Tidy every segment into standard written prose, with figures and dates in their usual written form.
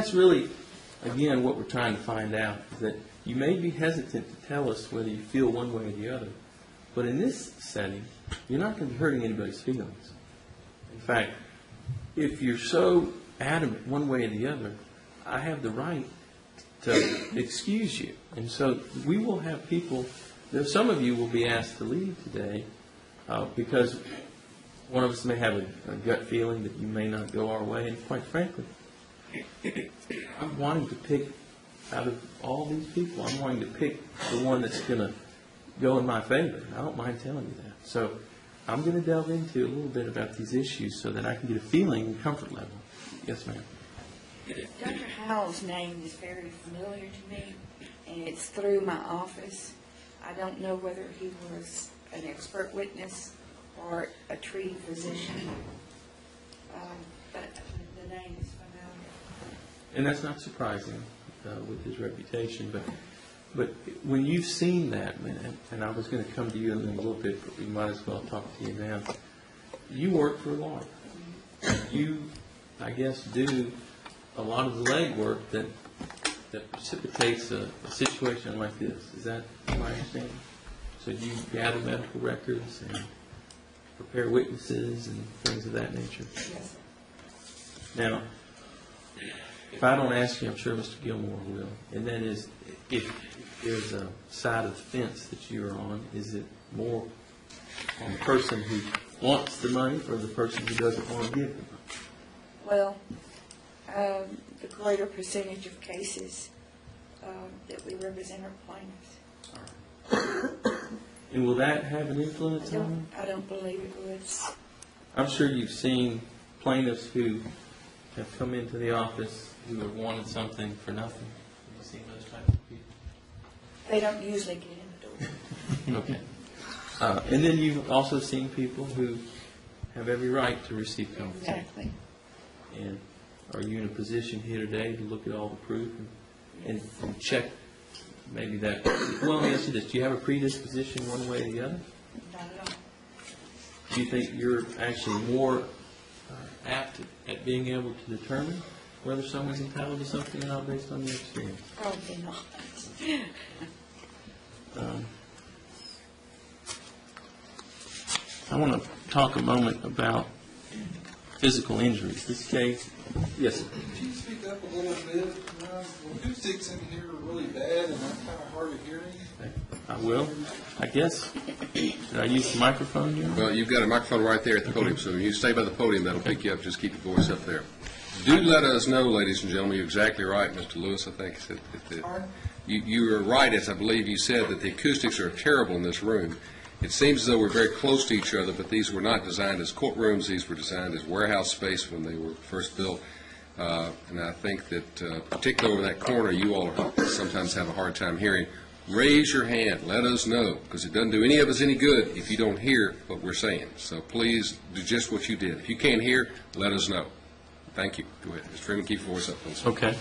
that's really, again, what we're trying to find out, is that you may be hesitant to tell us whether you feel one way or the other, but in this setting, you're not going to be hurting anybody's feelings. In fact, if you're so adamant one way or the other, I have the right to excuse you. And so we will have people, some of you will be asked to leave today because one of us may have a gut feeling that you may not go our way. And quite frankly, I'm wanting to pick, out of all these people, I'm wanting to pick the one that's going to go in my favor. I don't mind telling you that. So I'm going to delve into a little bit about these issues so that I can get a feeling and comfort level. Yes, ma'am. Dr. Howell's name is very familiar to me, and it's through my office. I don't know whether he was an expert witness or a treating physician, but the name is familiar. And that's not surprising with his reputation, but when you've seen that, and I was going to come to you in a little bit, but we might as well talk to you now. You work for a lawyer. You, I guess, do a lot of the legwork that precipitates a situation like this. Is that my understanding? So you gather medical records and prepare witnesses and things of that nature? Yes. Now, if I don't ask you, I'm sure Mr. Gilmore will. And that is, if there's a side of the fence that you're on, is it more on the person who wants the money or the person who doesn't want to give the money? Well, the greater percentage of cases that we represent are plaintiffs. And will that have an influence on it? I don't believe it would. I'm sure you've seen plaintiffs who have come into the office who have wanted something for nothing. Have you seen those types of people? They don't usually get in the door. Okay. And then you've also seen people who have every right to receive compensation. Exactly. And are you in a position here today to look at all the proof and check maybe that? Well, let me ask you this. Do you have a predisposition one way or the other? Not at all. Do you think you're actually more apt at being able to determine whether someone's entitled to something or not based on your experience? Probably not. I want to talk a moment about physical injuries. This case, yes, sir. Could you speak up a little bit? The acoustics in here are really bad, and I'm kind of hard of hearing. I will. I guess. Should I use the microphone here? Well, you've got a microphone right there at the podium, so if you stay by the podium, that'll pick you up. Just keep the voice up there. Do let us know, ladies and gentlemen. You're exactly right, Mr. Lewis. I think that you are right, as I believe you said, that the acoustics are terrible in this room. It seems as though we're very close to each other, but these were not designed as courtrooms. These were designed as warehouse space when they were first built. And I think that, particularly over that corner, you all sometimes have a hard time hearing. Raise your hand. Let us know, because it doesn't do any of us any good if you don't hear what we're saying. So please do just what you did. If you can't hear, let us know. Thank you. Go ahead. Mr. Freeman, keep your voice up, please. Okay.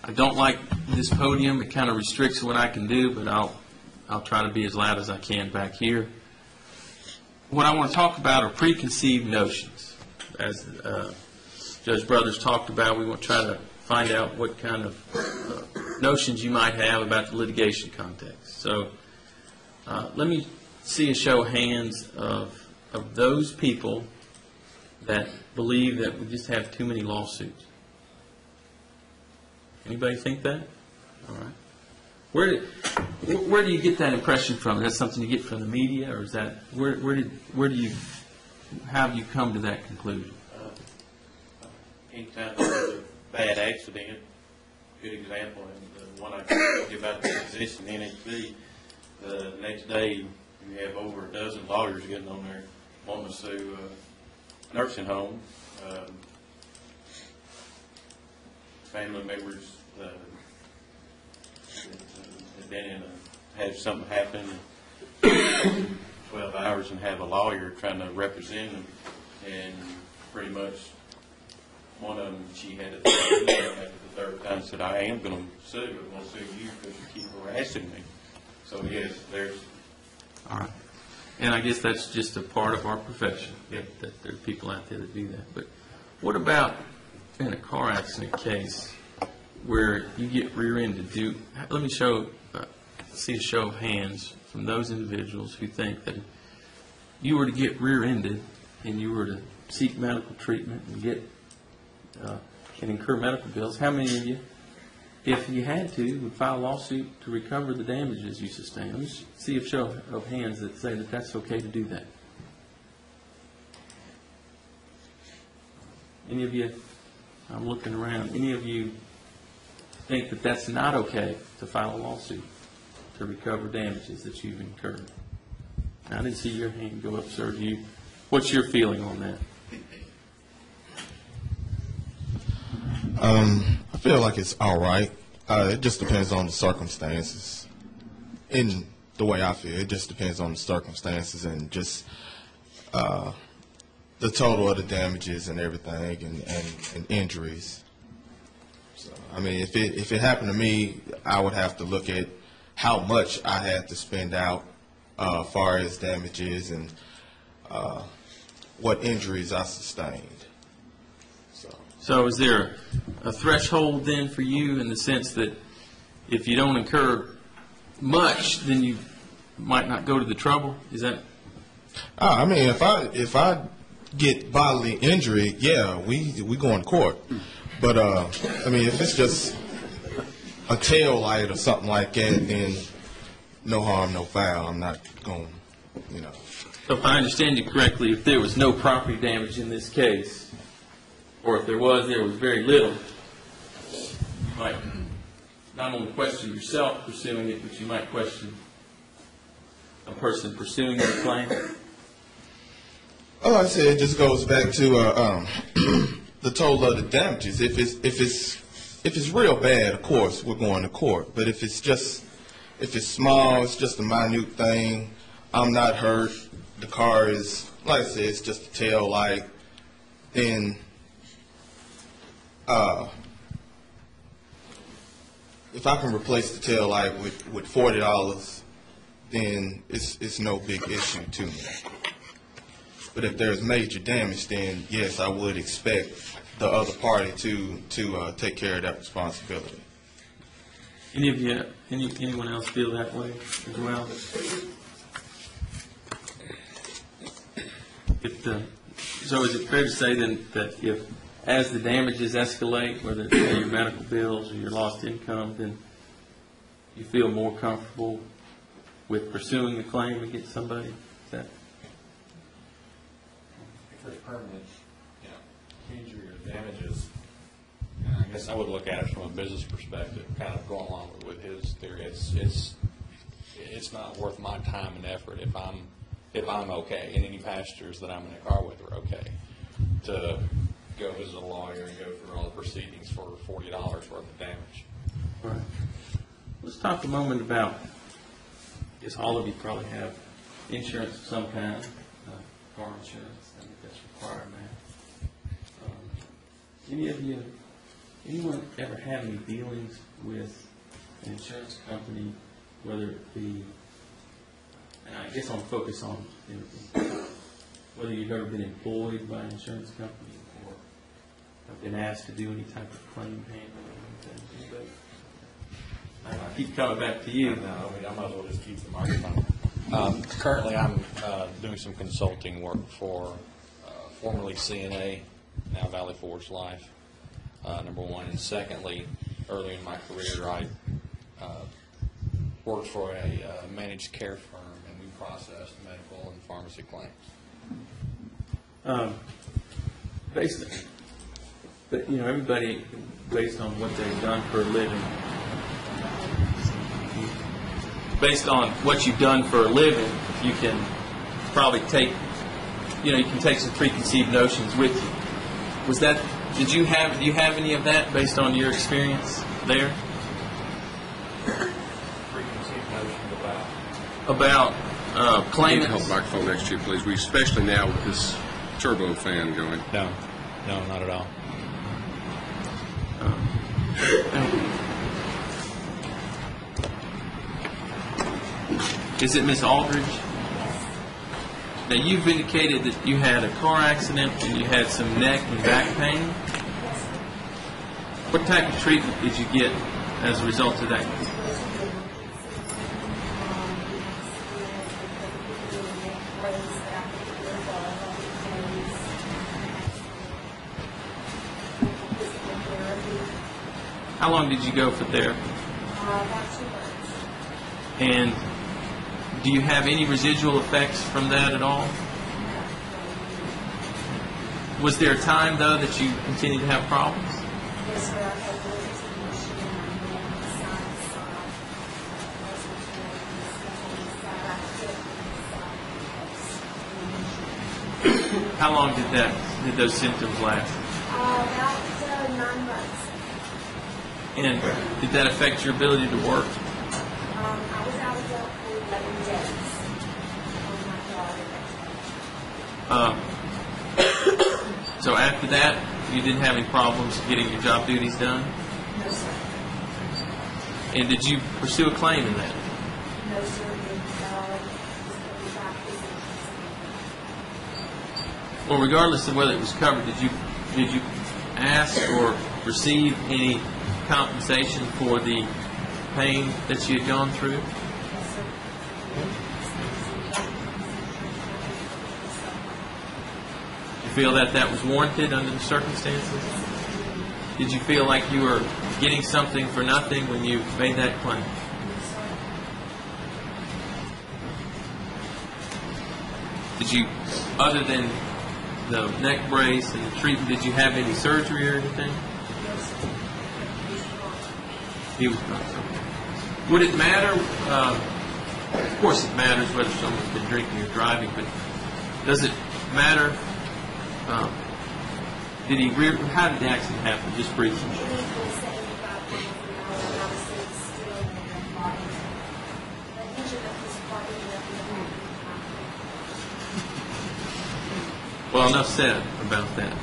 I don't like this podium. It kind of restricts what I can do, but I'll try to be as loud as I can back here. What I want to talk about are preconceived notions. As Judge Brothers talked about, we want to try to find out what kind of notions you might have about the litigation context. So let me see a show of hands of those people that believe that we just have too many lawsuits. Anybody think that? All right. Where do you get that impression from? Is that something you get from the media, or is that how do you come to that conclusion? Anytime there's a bad accident, good example, and the one I told you about the physician NHB, the next day you have over a dozen lawyers getting on there wanting to sue nursing home, family members have something happen in 12 hours and have a lawyer trying to represent them, and pretty much one of them, she had it after the third time, said, I am going to sue. I'm going to sue you because you keep harassing me. So yes, there's... All right. And I guess that's just a part of our profession, that there are people out there that do that. But what about in a car accident case where you get rear-ended, let me see a show of hands from those individuals who think that if you were to get rear-ended and you were to seek medical treatment and and incur medical bills, how many of you, if you had to, would file a lawsuit to recover the damages you sustained? Let me see a show of hands that say that that's okay to do that. Any of you, I'm looking around, any of you think that that's not okay to file a lawsuit to recover damages that you've incurred? I didn't see your hand go up, sir. What's your feeling on that? I feel like it's all right. It just depends on the circumstances. In the way I feel, it just depends on the circumstances and just the total of the damages and everything and injuries. So, I mean, if it happened to me, I would have to look at how much I had to spend out as far as damages and what injuries I sustained. So is there a threshold then for you in the sense that if you don't incur much, then you might not go to the trouble? Is that? I mean, if I get bodily injury, yeah, we go in court. But I mean, if it's just a tail light or something like that, then no harm, no foul. I'm not going, So if I understand you correctly, if there was no property damage in this case, or if there was very little, you might not only question yourself pursuing it, but you might question a person pursuing the claim. Well, like I said, it just goes back to the total of the damages. If it's real bad, of course, we're going to court. But if it's small, it's just a minute thing, I'm not hurt, the car is, like I said, it's just a tail light, then if I can replace the tail light with $40, then it's no big issue to me. But if there's major damage, then yes, I would expect the other party to take care of that responsibility. Anyone else feel that way as well? So is it fair to say then that as the damages escalate, whether it's your medical bills or your lost income, then you feel more comfortable with pursuing the claim against somebody? Is that? If there's permanent, injury or damages, I guess I would look at it from a business perspective, kind of going along with his theory. It's not worth my time and effort if I'm okay, and any passengers that I'm in a car with are okay, to go visit a lawyer and go through all the proceedings for $40 worth of damage. Right. Let's talk a moment about, I guess all of you probably have insurance of some kind, car insurance. I think that's required now. Anyone ever have any dealings with an insurance company, whether it be, and I guess I'll focus on whether you've ever been employed by an insurance company or have been asked to do any type of claim handling? I keep coming back to you. No, I might as well just keep the microphone. Currently, I'm doing some consulting work for formerly CNA, now Valley Forge Life, number one. And secondly, early in my career, I worked for a managed care firm, and we processed medical and pharmacy claims. But everybody, based on what they've done for a living, based on what you've done for a living, you can probably take, you can take some preconceived notions with you. Do you have any of that based on your experience there? Preconceived notions about claimants? Hold the microphone next to you, please. Especially now with this turbo fan going. No, not at all. Is it Miss Aldridge? Now, you've indicated that you had a car accident and you had some neck and back pain. What type of treatment did you get as a result of that? How long did you go for therapy? About 2 months. And do you have any residual effects from that at all? Was there a time, though, that you continued to have problems? Yes, sir. I had liver condition in my neck, side. How long did those symptoms last? About 9 months. And did that affect your ability to work? I was out of work for 11 days. Oh my God. So after that, you didn't have any problems getting your job duties done? No, sir. And did you pursue a claim in that? No, sir. Well, regardless of whether it was covered, did you ask or receive any compensation for the pain that you had gone through? You feel that was warranted under the circumstances? Did you feel like you were getting something for nothing when you made that claim? Did you, other than the neck brace and the treatment, did you have any surgery or anything? He was not. Would it matter? Of course, it matters whether someone's been drinking or driving, but does it matter? How did the accident happen? Just briefly. Well, enough said about that.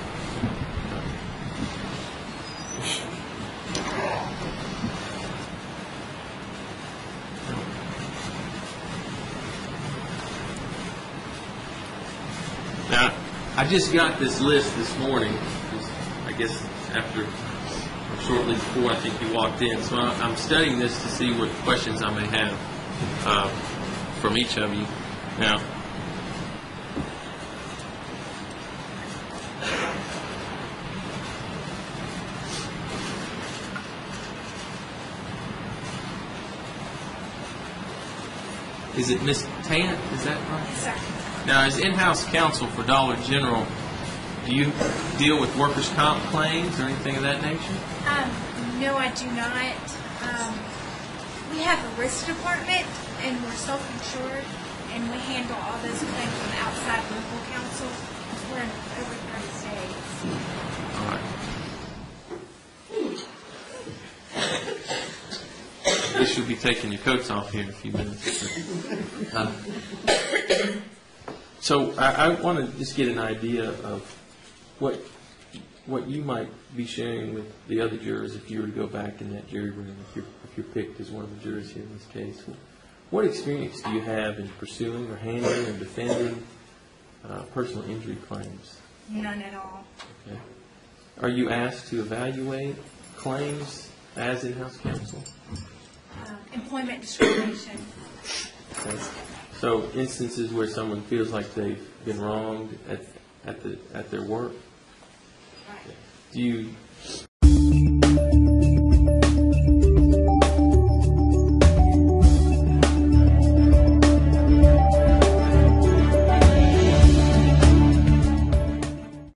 Now, I just got this list this morning, I guess after, or shortly before I think you walked in, so I'm studying this to see what questions I may have from each of you. Now, is it Miss Tant? Is that right? Yes, sir. Now, as in-house counsel for Dollar General, do you deal with workers' comp claims or anything of that nature? No, I do not. We have a risk department, and we're self-insured, and we handle all those claims from outside legal counsel. We're in over 30 states. All right. I guess you'll be taking your coats off here in a few minutes. So I want to just get an idea of what you might be sharing with the other jurors if you were to go back in that jury room, if you're picked as one of the jurors here in this case. What experience do you have in pursuing or handling or defending personal injury claims? None at all. Okay. Are you asked to evaluate claims as in-house counsel? Employment discrimination. Okay. So instances where someone feels like they've been wronged at their work. Right. Do you